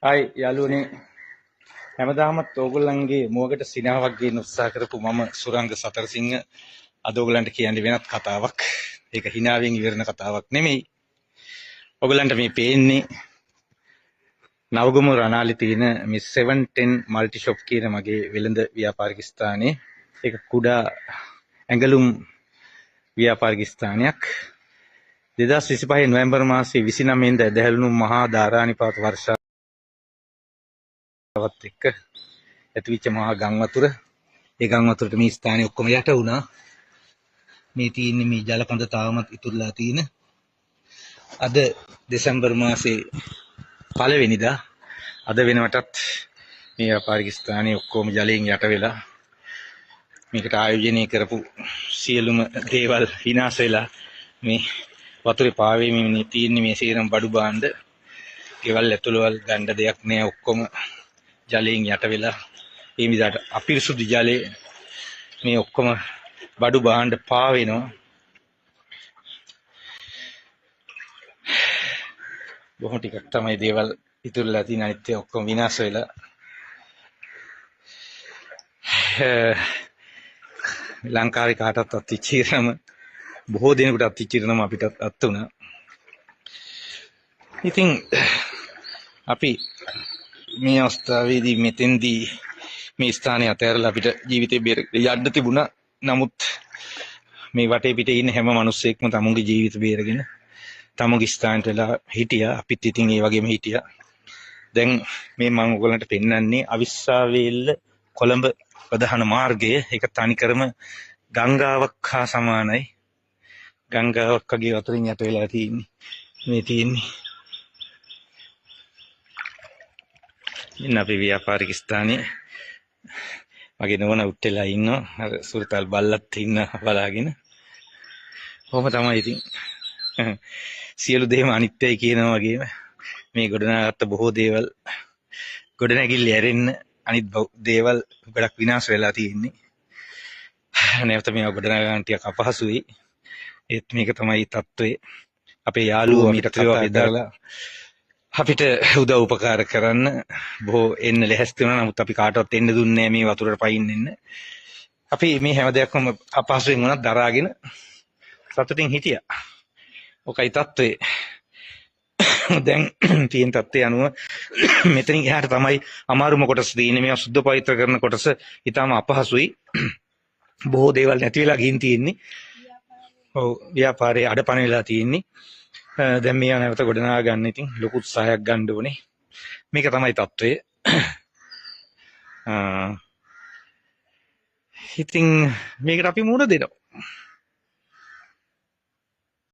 හයි යාළුවනේ හැමදාමත් ඕගොල්ලන්ගේ මුවගට සිනාවක් ගේන්න උත්සාහ කරපු මම සුරංග සතරසිංහ අද ඕගොල්ලන්ට කියන්නේ වෙනත් කතාවක්. ඒක හිනාවෙන් ඉවරන කතාවක් නෙමෙයි. ඕගොල්ලන්ට මේ පේන්නේ නවගම රණාලේ තියෙන මේ 710 මල්ටි ෂොප් කියන මගේ වෙළඳ ව්‍යාපාරික ස්ථානයේ. ඒක කුඩා ඇඟලුම් ව්‍යාපාරික ස්ථානයක්. 2025 නොවැම්බර් මාසයේ 29 වෙනිදා දැහැළුණු මහා ධාරානිපාත වර්ෂාවත් එක්ක ඇතිවිච්ච මහා ගම් වතුර. ඒ ගම් වතුරට මේ ස්ථානේ ඔක්කොම යට වුණා. මේ තියෙන්නේ මේ ජලකඳ තාමත් ඉතුරුලා තියෙන. අද දෙසැම්බර් මාසේ 1 වෙනිදා අද වෙනවටත් මේ ව්‍යාපාරික ස්ථානේ ඔක්කොම ජලයෙන් යට වෙලා මේකට ආයෝජනය කරපු සියලුම දේවල් විනාශ වෙලා මේ වතුරේ පාවෙමින් තියෙන්නේ මේ සේරම බඩු භාණ්ඩ. ගෙවල් ඇතුළවල් ගන්න දෙයක් නෑ, ඔක්කොම ජලයෙන් යට වෙලා මේ විදිහට අපිරිසුදු ජලයේ මේ ඔක්කොම බඩු භාණ්ඩ පාවෙනවා. බොහොම ටිකක් තමයි දේවල් ඉතුරුලා තියෙන, අනිත් ඒවා ඔක්කොම විනාශ වෙලා. ලංකාවේ කාටවත් අත්විච්ච ඉරම බොහෝ දෙනෙකුට අත්විච්ච ඉරම අපිට අත් වුණා. ඉතින් අපි මේ අවස්ථාවේදී මෙතෙන්දී මේ ස්ථානය අතහැරලා අපිට ජීවිතේ යන්න තිබුණා. නමුත් මේ වටේ පිටේ ඉන්න හැම මිනිස්සෙක්ම තමුන්ගේ ජීවිත බේරගෙන තමුන්ගේ ස්ථානට වෙලා හිටියා. අපිත් ඉතින් ඒ වගේම හිටියා. දැන් මේ මම ඔයගලන්ට පෙන්වන්නේ අවිස්සාවේල්ල කොළඹ ප්‍රධාන මාර්ගය. ඒක තනිකරම ගංගාවක් හා සමානයි. ගංගාවක් වගේ වතුරින් යට වෙලා තියෙන්නේ. මේ තියෙන්නේ ඉන්න අපේ ව්‍යාපාරික ස්ථානයේ. මගේ නෝන උට්ටෙලා ඉන්නවා. අර සුරතල් බල්ලත් ඉන්න බලාගෙන. කොහොම තමයි ඉතින් සියලු දේම අනිත්‍යයි කියනවා වගේම මේ ගොඩනගාගත්ත බොහෝ දේවල් ගොඩනැගිල්ල ඇරෙන්න අනිත් දේවල් ගොඩක් විනාශ වෙලා තියෙන්නේ. නැවත මේවා ගොඩනගා ගන්න ටිකක් අපහසුයි. ඒත් මේක තමයි තත්ත්වය. අපේ යාළුවෝ මීට කතා කරලා අපිට උදව් උපකාර කරන්න බොහෝ එන්න ලැහැස්ති වුණා. නමුත් අපි කාටවත් එන්න දුන්නේ නැහැ මේ වතුරට පයින් එන්න. අපි මේ හැම දෙයක්ම අපහසුයෙන් වුණත් දරාගෙන සතුටින් හිටියා. ඔකයි තත්ත්වය. දැන් තියෙන තත්ත්වය අනුව මෙතනින් එහාට තමයි අමාරුම කොටස තියෙන්නේ. මේවා සුද්ධ පවිත්‍ර කරන කොටස ඊටම අපහසුයි. බොහෝ දේවල් නැති වෙලා ගින් තියෙන්නේ. ඔව්, ව්‍යාපාරයේ අඩපණ වෙලා තියෙන්නේ. දැන් මේවා නැවත ගොඩනගා ගන්න ඉතින් ලොකු උත්සාහයක් ගන්න ඕනේ. මේක තමයි තත්ත්වය. ඉතින් මේකට අපි මුහුණ දෙනවා.